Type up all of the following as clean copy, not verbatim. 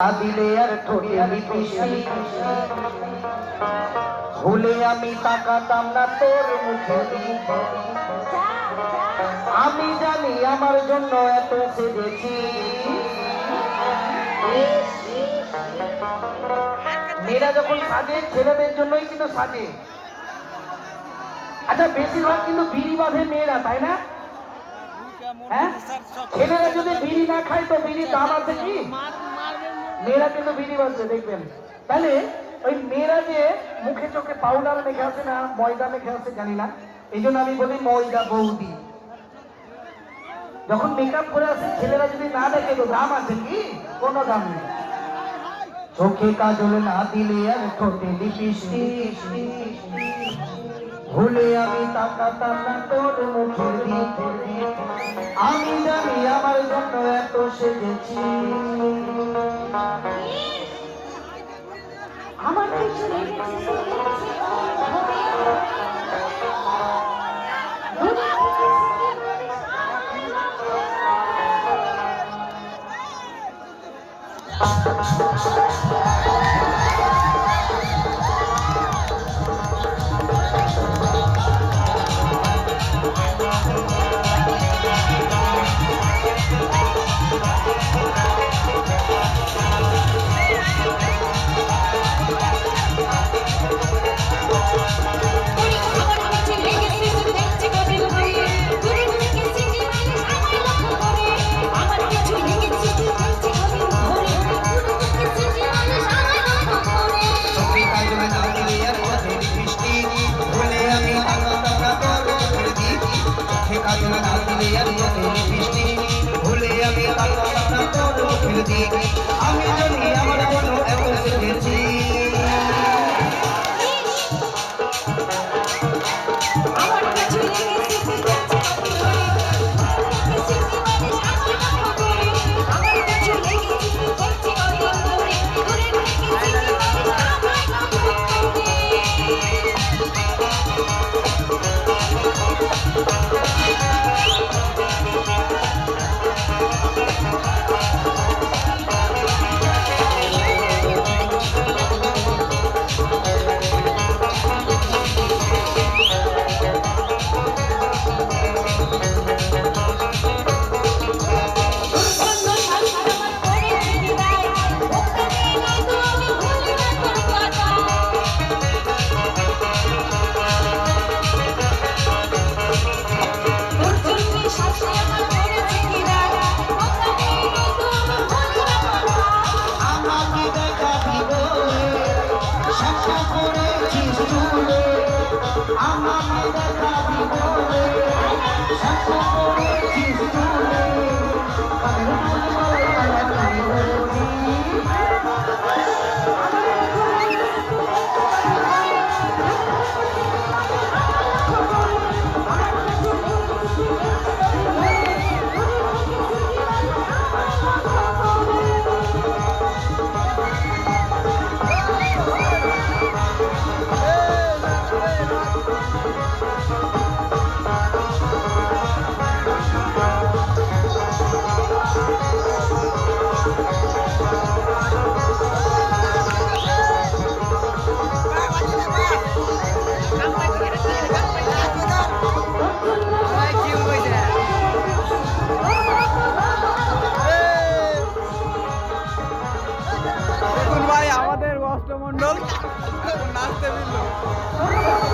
দিলে আর ঠোঁটে লিপস্টিক ভুলে আমি তাকাতাম না তোর মুখে আমি জানি আমার জন্য এত সেজেছি মেয়েরা যখন সাজে ছেলেদের জন্যই কিন্তু সাজে। আচ্ছা বেশিরভাগ কিন্তু বিড়ি বাঁধে মেয়েরা, তাই না? হ্যাঁ, ছেলেরা যদি বিড়ি না খায় তো বিড়ির দাম আছে কি? মেয়েরা কিন্তু বিড়ি বাঁধছে দেখবেন। তাহলে ওই মেয়েরা যে মুখে চোখে পাউডার মেখে আসে না, ময়দা মেখে আসে জানি না, এই জন্য আমি বলি ময়দা বৌদি। যখন মেকআপ করে আসে ছেলেরা যদি না দেখে তো দাম আছে কি? কোনো দাম নেই। চোখে কাজল না দিলে আর ঠোঁটে লিপস্টিক ভুলে আমি তাকাতাম না তোর মুখের দিকে আমি জানি আমার জন্য এত সেজেছি আমার কিছু আমি জানি আমার জন্য এত সেজেছি অষ্টমন্ডল এখন নাচতে দিল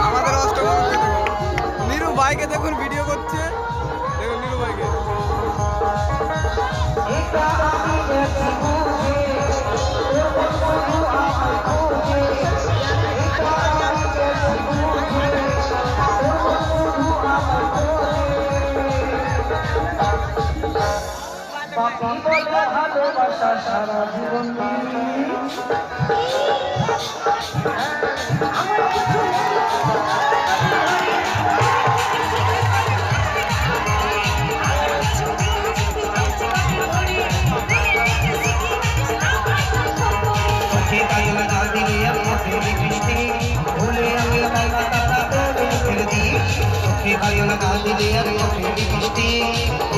আমাদের অষ্টমন্ডল নিরু ভাইকে দেখুন ভিডিও করছে, দেখুন নিরু ভাইকে। ভালোবাসা সারা জীবন ভুলে আমি তাকাতাম না তোর মুখের দিকে চোখে কাজল না দিলে আর চোখে লিপস্টিক